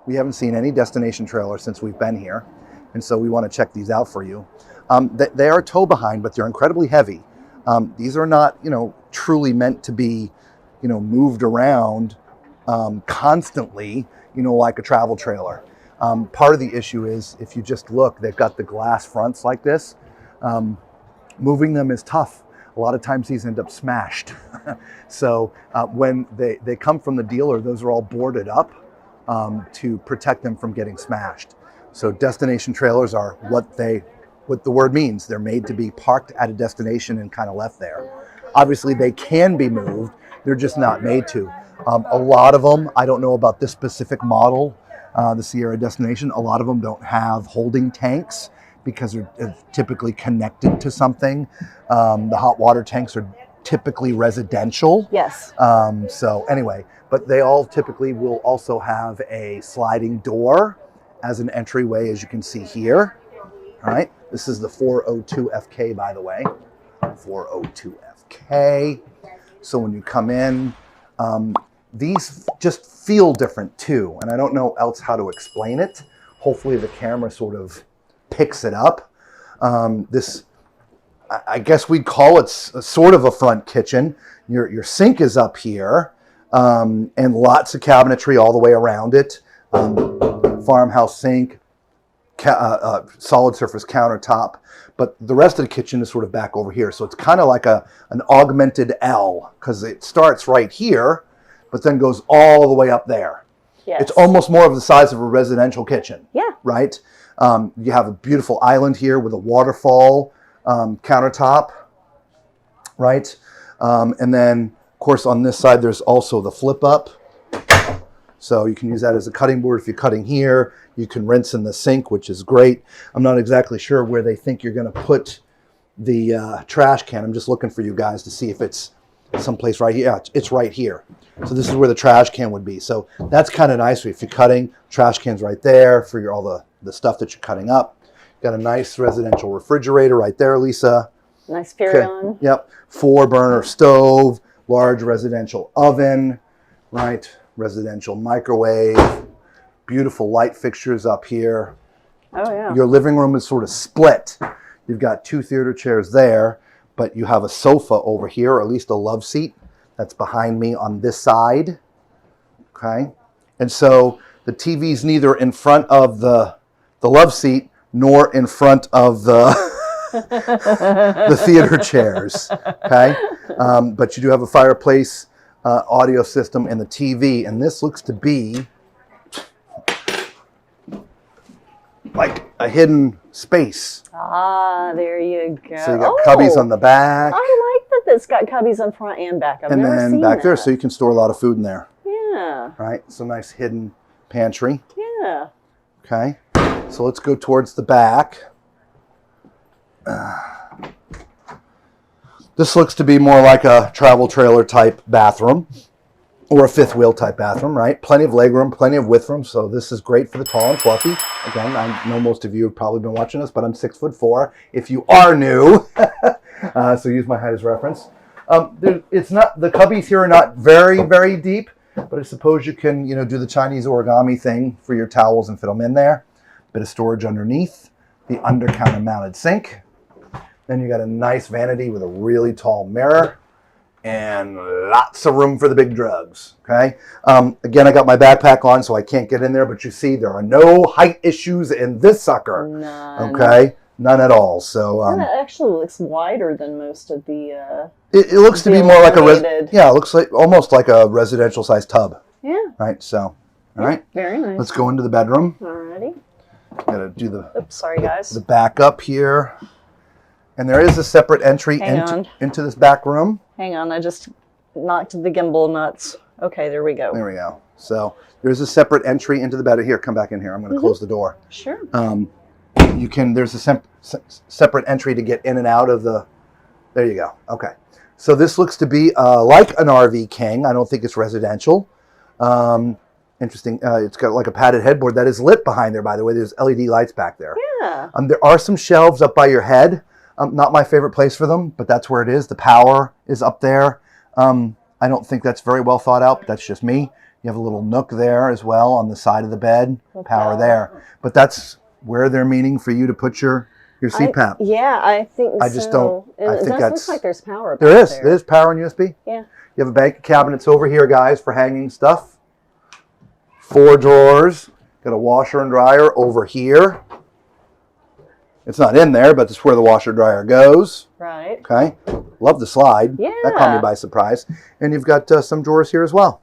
We haven't seen any destination trailer since we've been here, and so we want to check these out for you. They are tow behind, but they're incredibly heavy. These are not, truly meant to be, moved around constantly, like a travel trailer. Part of the issue is, if you just look, they've got the glass fronts like this. Moving them is tough. A lot of times these end up smashed. So when they come from the dealer, those are all boarded up to protect them from getting smashed. So destination trailers are what the word means. They're made to be parked at a destination and kind of left there. Obviously they can be moved, they're just not made to. A lot of them, I don't know about this specific model, the Sierra Destination, a lot of them don't have holding tanks because they're typically connected to something. The hot water tanks are typically residential. Yes. So anyway, but they all typically will also have a sliding door as an entryway, as you can see here. All right, this is the 402FK, by the way, 402FK. So when you come in, these just feel different too, and I don't know else how to explain it. Hopefully the camera sort of picks it up. This, I guess we'd call it sort of a front kitchen. Your sink is up here, and lots of cabinetry all the way around it. Farmhouse sink, solid surface countertop, but the rest of the kitchen is sort of back over here. So it's kind of like an augmented L, because it starts right here, but then goes all the way up there. Yes. It's almost more of the size of a residential kitchen. Yeah. Right? You have a beautiful island here with a waterfall countertop, right? And then, of course, on this side, there's also the flip up. So you can use that as a cutting board if you're cutting here. You can rinse in the sink, which is great. I'm not exactly sure where they think you're going to put the trash can. I'm just looking for you guys to see if it's someplace right here. Yeah, it's right here. So this is where the trash can would be. So that's kind of nice. If you're cutting, trash can's right there for all the stuff that you're cutting up. Got a nice residential refrigerator right there, Lisa. Nice Furrion. Yep. 4-burner stove, large residential oven, right? Residential microwave, beautiful light fixtures up here. Oh yeah. Your living room is sort of split. You've got 2 theater chairs there, but you have a sofa over here, or at least a love seat that's behind me on this side. Okay. And so the TV's neither in front of the love seat nor in front of the the theater chairs. Okay. But you do have a fireplace, audio system, and the TV, and this looks to be like a hidden space. Ah, there you go. So you got cubbies on the back. I like that it's got cubbies on front and back. I've never then seen back there, that. so you can store a lot of food in there. Yeah. Right, so nice hidden pantry. Yeah. Okay, so let's go towards the back. This looks to be more like a travel trailer type bathroom, or a fifth wheel type bathroom, right? Plenty of legroom, plenty of width room, so this is great for the tall and fluffy. Again, I know most of you have probably been watching us, but I'm 6'4". If you are new, so use my height as reference. It's not, the cubbies here are not very, very deep, but I suppose you can, do the Chinese origami thing for your towels and fit them in there. Bit of storage underneath, the under counter mounted sink. Then you got a nice vanity with a really tall mirror and lots of room for the big drugs, okay? Again, I got my backpack on, so I can't get in there, but you see there are no height issues in this sucker. None. Okay? None at all. So and it actually looks wider than most of the it looks to be more like it looks like almost like a residential sized tub. Yeah. Right, so, all right. Very nice. Let's go into the bedroom. Alrighty. Gotta do the, Oops, sorry guys. the back up here. And there is a separate entry into this back room. Hang on, I just knocked the gimbal nuts. Okay, there we go. There we go. So there's a separate entry into the bed. Here, come back in here. I'm going to close the door. Sure. There's a separate entry to get in and out of the, there you go. Okay. So this looks to be like an RV King. I don't think it's residential. Interesting. It's got like a padded headboard that is lit behind there, by the way. There's LED lights back there. Yeah. There are some shelves up by your head. Not my favorite place for them, but that's where it is. The power is up there. I don't think that's very well thought out, but that's just me. You have a little nook there as well on the side of the bed. Okay. Power there. But that's where they're meaning for you to put your CPAP. Yeah, I think I just don't. And I it think does look like there's power back there is. there. There's power in USB. Yeah. You have a bank of cabinets over here, guys, for hanging stuff. 4 drawers. Got a washer and dryer over here. It's not in there, but it's where the washer dryer goes. Right. Okay. Love the slide. Yeah. That caught me by surprise. And you've got some drawers here as well.